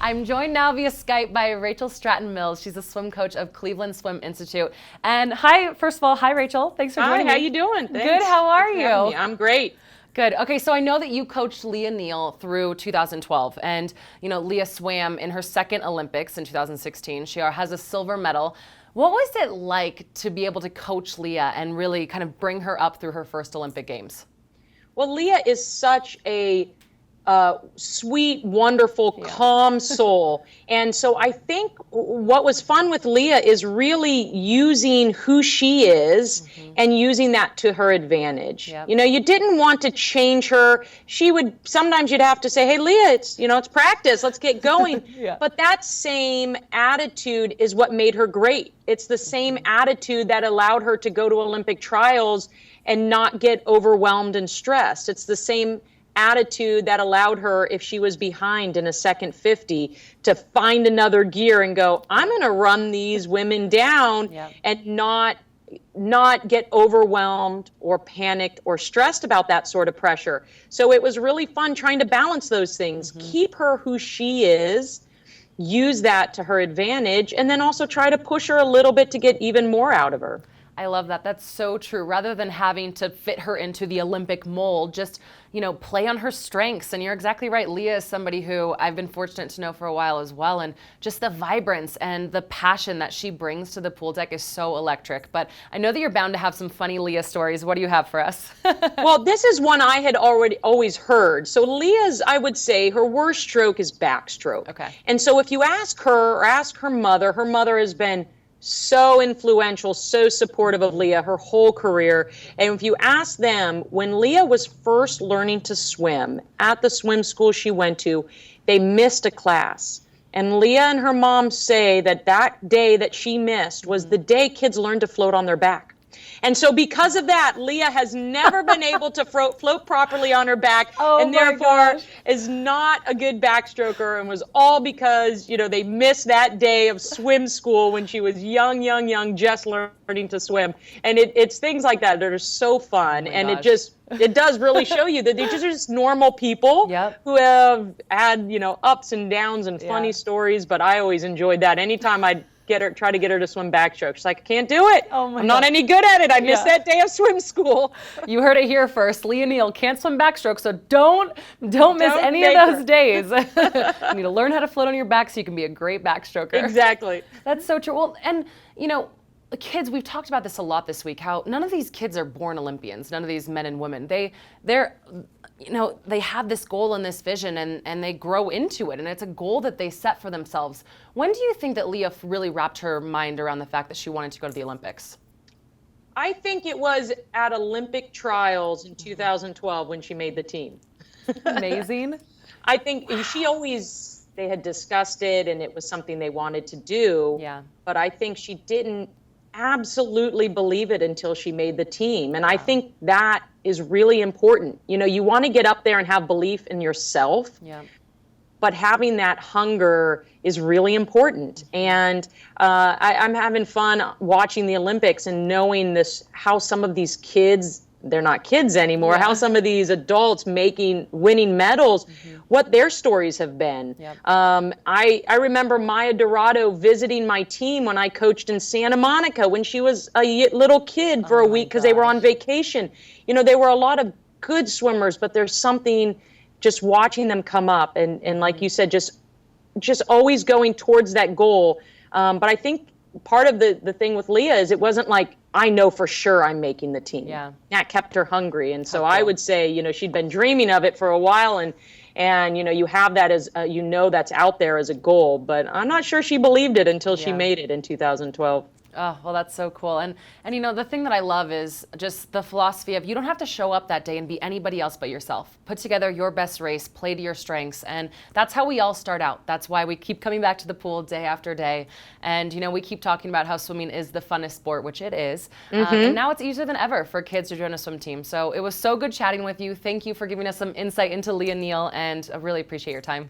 I'm joined now via Skype by Rachel Stratton Mills. She's a swim coach of Cleveland Swim Institute. And hi, first of all, hi Rachel. Thanks for joining me. Hi, how you doing? Thanks. Good, how are you? I'm great. Good. Okay, so I know that you coached Lia Neal through 2012, and Lia swam in her second Olympics in 2016. She has a silver medal. What was it like to be able to coach Lia and really kind of bring her up through her first Olympic Games? Well, Leah is such a sweet, wonderful, calm soul. And so I think what was fun with Leah is really using who she is and using that to her advantage. Yep. You didn't want to change her. Sometimes you'd have to say, hey, Leah, it's practice. Let's get going. But that same attitude is what made her great. It's the same attitude that allowed her to go to Olympic trials and not get overwhelmed and stressed. It's the same attitude that allowed her, if she was behind in a second 50, to find another gear and go, I'm going to run these women down and not get overwhelmed or panicked or stressed about that sort of pressure. So it was really fun trying to balance those things, keep her who she is, use that to her advantage, and then also try to push her a little bit to get even more out of her. I love that. That's so true. Rather than having to fit her into the Olympic mold, just, play on her strengths. And you're exactly right. Leah is somebody who I've been fortunate to know for a while as well. And just the vibrance and the passion that she brings to the pool deck is so electric. But I know that you're bound to have some funny Leah stories. What do you have for us? Well, this is one I had always heard. So Leah's, I would say, her worst stroke is backstroke. Okay. And so if you ask her or ask her mother has been so influential, so supportive of Leah her whole career. And if you ask them, when Leah was first learning to swim at the swim school she went to, they missed a class. And Leah and her mom say that day that she missed was the day kids learned to float on their back. And so because of that, Leah has never been able to float properly on her back, and therefore is not a good backstroker, and was all because, they missed that day of swim school when she was young, just learning to swim. And it's things like that that are so fun. And it does really show you that they're just normal people who have had, ups and downs and funny stories. But I always enjoyed that. Anytime I'd try to get her to swim backstroke, she's like, I can't do it. I'm not any good at it. I missed that day of swim school. You heard it here first. Lia Neal can't swim backstroke, so don't miss any of those days. You need to learn how to float on your back so you can be a great backstroker. Exactly. That's so true. Well, and kids, we've talked about this a lot this week, how none of these kids are born Olympians, none of these men and women. They have this goal and this vision, and they grow into it, and it's a goal that they set for themselves. When do you think that Leah really wrapped her mind around the fact that she wanted to go to the Olympics? I think it was at Olympic trials in 2012 when she made the team. Amazing. I think they had discussed it, and it was something they wanted to do. Yeah. But I think she didn't absolutely believe it until she made the team. And I think that is really important. You want to get up there and have belief in yourself. Yeah. But having that hunger is really important. And I'm having fun watching the Olympics and knowing how some of these kids, they're not kids anymore, how some of these adults winning medals, what their stories have been. I remember Maya Dorado visiting my team when I coached in Santa Monica when she was a little kid for a week because they were on vacation. They were a lot of good swimmers, but there's something just watching them come up and like you said, just always going towards that goal. But I think part of the thing with Leah is it wasn't like, I know for sure I'm making the team. Yeah. That kept her hungry. And so I would say, she'd been dreaming of it for a while, and you have that as, that's out there as a goal, but I'm not sure she believed it until she made it in 2012. Oh, well, that's so cool. And the thing that I love is just the philosophy of you don't have to show up that day and be anybody else but yourself. Put together your best race, play to your strengths. And that's how we all start out. That's why we keep coming back to the pool day after day. And, we keep talking about how swimming is the funnest sport, which it is. And now it's easier than ever for kids to join a swim team. So it was so good chatting with you. Thank you for giving us some insight into Lia Neal, and I really appreciate your time.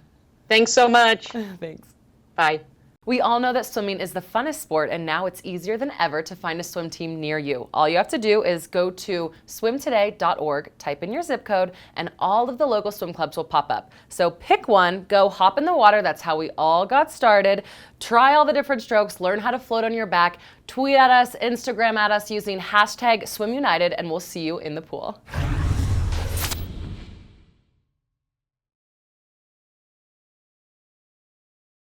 Thanks so much. Thanks. Bye. We all know that swimming is the funnest sport, and now it's easier than ever to find a swim team near you. All you have to do is go to swimtoday.org, type in your zip code, and all of the local swim clubs will pop up. So pick one, go hop in the water. That's how we all got started. Try all the different strokes, learn how to float on your back, tweet at us, Instagram at us using #SwimUnited, and we'll see you in the pool.